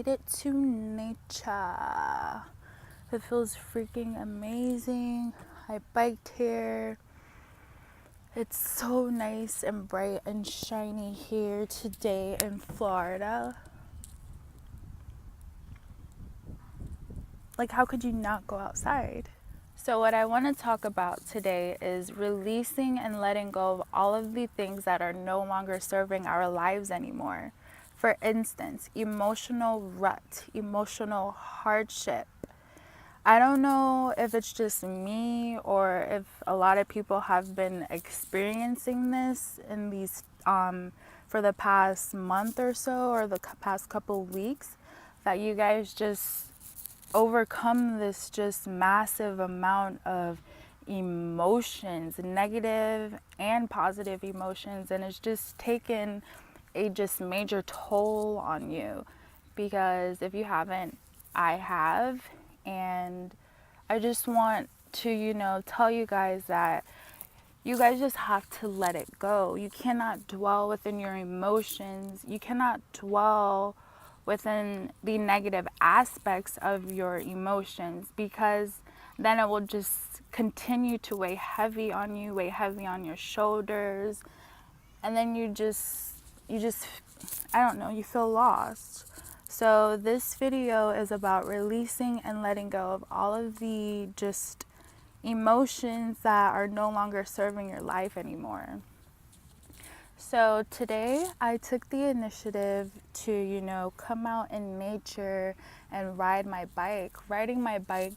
made it to nature. It feels freaking amazing. I biked here. It's so nice and bright and shiny here today in Florida. Like, how could you not go outside? So what I want to talk about today is releasing and letting go of all of the things that are no longer serving our lives anymore. For instance, emotional rut, emotional hardship. I don't know if it's just me or if a lot of people have been experiencing this in these for the past month or so, or the past couple weeks, that you guys just overcome this just massive amount of emotions, negative and positive emotions, and it's just taken a just major toll on you. Because if you haven't, I have, and I just want to, tell you guys that you guys just have to let it go. You cannot dwell within your emotions. You cannot dwell within the negative aspects of your emotions, because then it will just continue to weigh heavy on you, weigh heavy on your shoulders, and then you just I don't know, you feel lost. So this video is about releasing and letting go of all of the just emotions that are no longer serving your life anymore. So today I took the initiative to, come out in nature and ride my bike. Riding my bike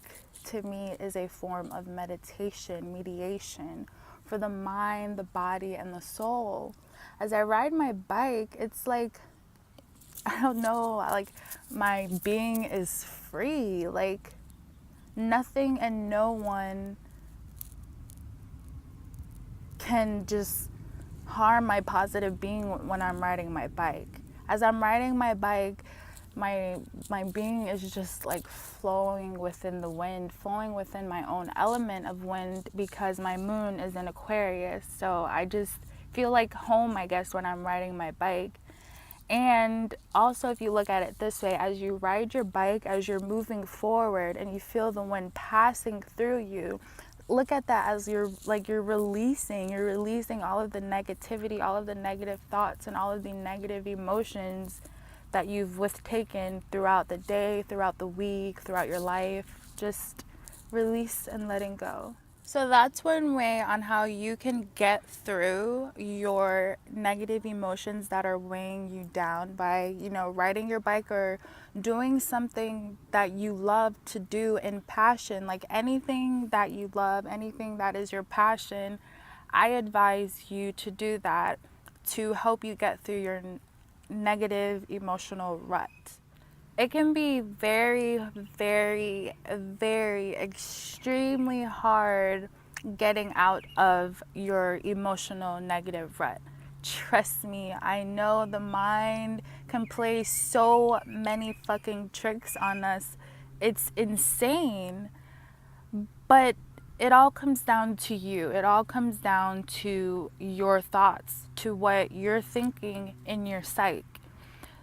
to me is a form of meditation, mediation for the mind, the body, and the soul. As I ride my bike, it's like, I don't know, like my being is free. Like nothing and no one can just harm my positive being when I'm riding my bike. As I'm riding my bike, my being is just like flowing within the wind, flowing within my own element of wind, because my moon is in Aquarius. So I just feel like home, I guess, when I'm riding my bike. And also, if you look at it this way, as you ride your bike, as you're moving forward and you feel the wind passing through you, look at that as you're releasing all of the negativity, all of the negative thoughts, and all of the negative emotions that you've withtaken throughout the day, throughout the week, throughout your life. Just release and letting go. So that's one way on how you can get through your negative emotions that are weighing you down by, riding your bike or doing something that you love to do in passion. Like anything that you love, anything that is your passion, I advise you to do that to help you get through your negative emotional rut. It can be very, very, very extremely hard getting out of your emotional negative rut. Trust me, I know the mind can play so many fucking tricks on us. It's insane. But it all comes down to you. It all comes down to your thoughts, to what you're thinking in your psyche.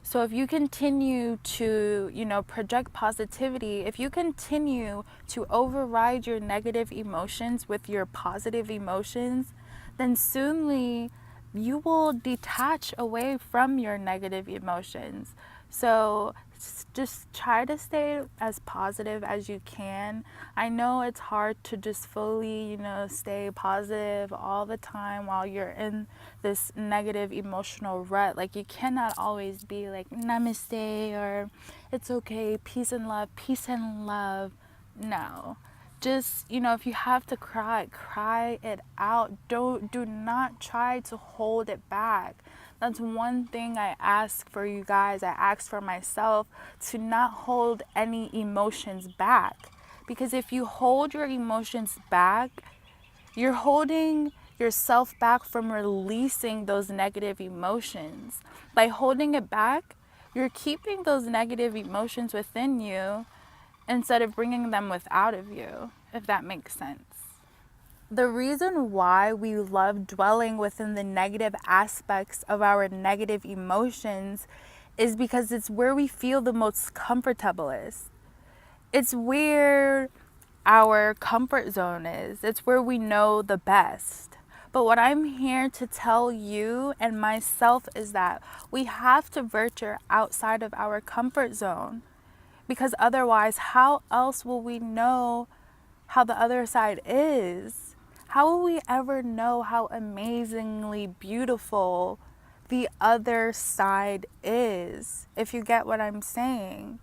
So if you continue to, project positivity, if you continue to override your negative emotions with your positive emotions, then soonly you will detach away from your negative emotions. So just try to stay as positive as you can. I know it's hard to just fully, stay positive all the time while you're in this negative emotional rut. Like you cannot always be like namaste or it's okay, peace and love, peace and love. No. Just, if you have to cry it out. Do not try to hold it back. That's one thing I ask for you guys. I ask for myself to not hold any emotions back. Because if you hold your emotions back, you're holding yourself back from releasing those negative emotions. By holding it back, you're keeping those negative emotions within you instead of bringing them without of you, if that makes sense. The reason why we love dwelling within the negative aspects of our negative emotions is because it's where we feel the most comfortablest. It's where our comfort zone is. It's where we know the best. But what I'm here to tell you and myself is that we have to venture outside of our comfort zone, because otherwise, how else will we know how the other side is? How will we ever know how amazingly beautiful the other side is, if you get what I'm saying?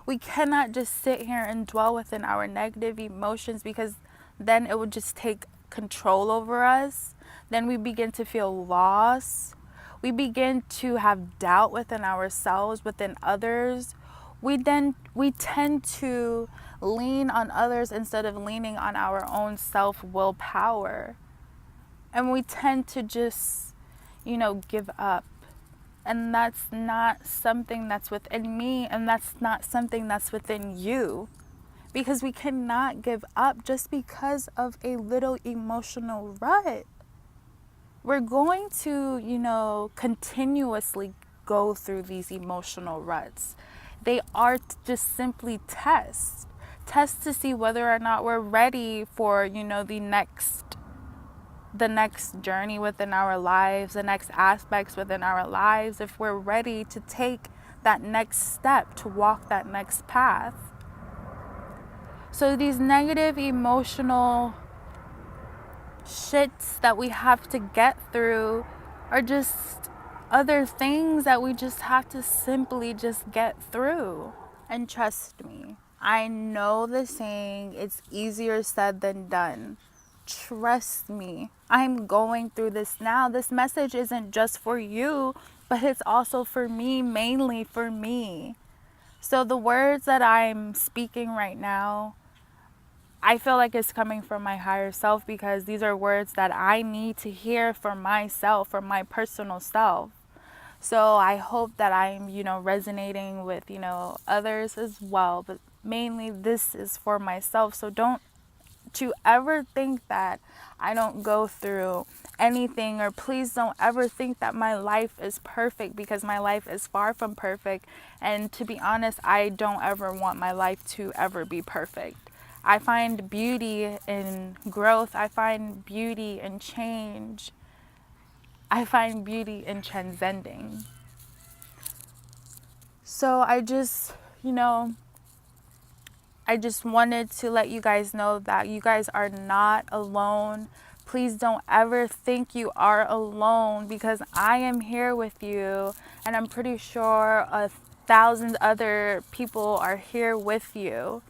We cannot just sit here and dwell within our negative emotions, because then it would just take control over us. Then we begin to feel lost. We begin to have doubt within ourselves, within others. We tend to lean on others instead of leaning on our own self willpower. And we tend to just, give up. And that's not something that's within me, and that's not something that's within you. Because we cannot give up just because of a little emotional rut. We're going to, continuously go through these emotional ruts. They are just simply tests. Tests to see whether or not we're ready for, the next journey within our lives, the next aspects within our lives, if we're ready to take that next step, to walk that next path. So these negative emotional shits that we have to get through are just other things that we just have to simply just get through. And trust me, I know the saying, it's easier said than done. Trust me, I'm going through this now. This message isn't just for you, but it's also for me, mainly for me. So the words that I'm speaking right now, I feel like it's coming from my higher self, because these are words that I need to hear for myself, for my personal self. So I hope that I'm, resonating with, others as well. But mainly this is for myself. So don't you ever think that I don't go through anything, or please don't ever think that my life is perfect, because my life is far from perfect. And to be honest, I don't ever want my life to ever be perfect. I find beauty in growth. I find beauty in change. I find beauty in transcending. So I just wanted to let you guys know that you guys are not alone. Please don't ever think you are alone, because I am here with you, and I'm pretty sure 1,000 other people are here with you.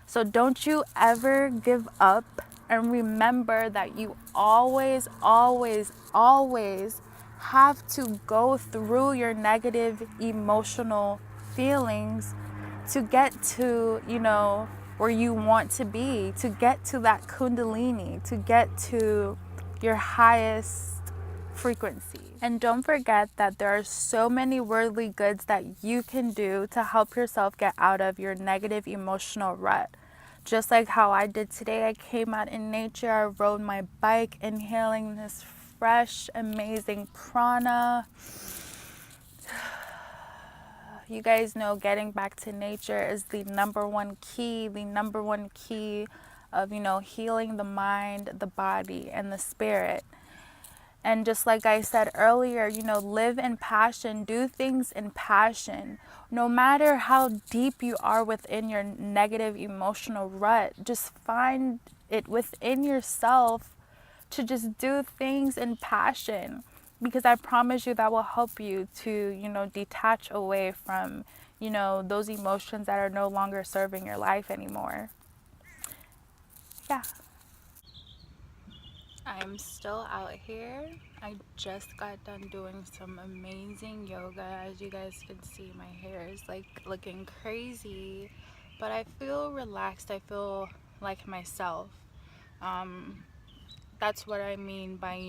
So don't you ever give up, and remember that you always, always, always have to go through your negative emotional feelings to get to, where you want to be, to get to that kundalini, to get to your highest frequency. And don't forget that there are so many worldly goods that you can do to help yourself get out of your negative emotional rut. Just like how I did today, I came out in nature, I rode my bike, inhaling this fresh, amazing prana. You guys know getting back to nature is the number one key of, healing the mind, the body, and the spirit. And just like I said earlier, live in passion, do things in passion. No matter how deep you are within your negative emotional rut, just find it within yourself to just do things in passion. Because I promise you that will help you to, detach away from, those emotions that are no longer serving your life anymore. Yeah. I'm still out here. I just got done doing some amazing yoga. As you guys can see, my hair is like looking crazy, but I feel relaxed. I feel like myself. That's what I mean by,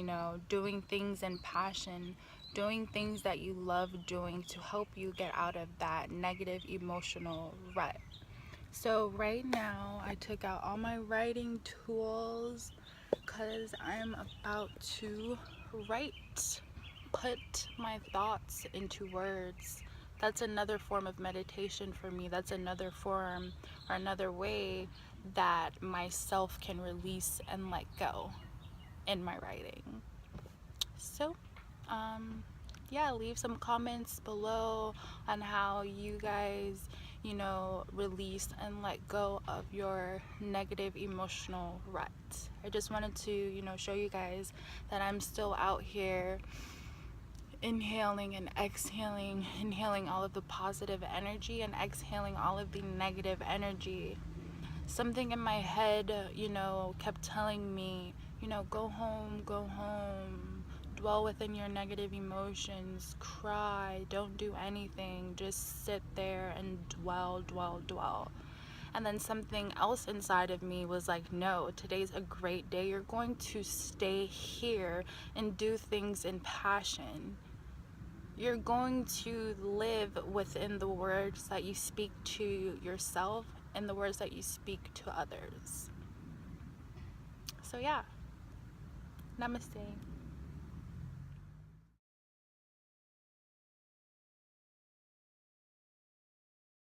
doing things in passion, doing things that you love doing to help you get out of that negative emotional rut. So right now I took out all my writing tools, because I'm about to write, put my thoughts into words That's another form of meditation for me. That's another form or another way that myself can release and let go in my writing. So, yeah, leave some comments below on how you guys, release and let go of your negative emotional rut. I just wanted to, show you guys that I'm still out here inhaling and exhaling, inhaling all of the positive energy and exhaling all of the negative energy. Something in my head, kept telling me, go home, dwell within your negative emotions, cry, don't do anything, just sit there and dwell. And then something else inside of me was like, no, today's a great day. You're going to stay here and do things in passion. You're going to live within the words that you speak to yourself and the words that you speak to others. So yeah, namaste.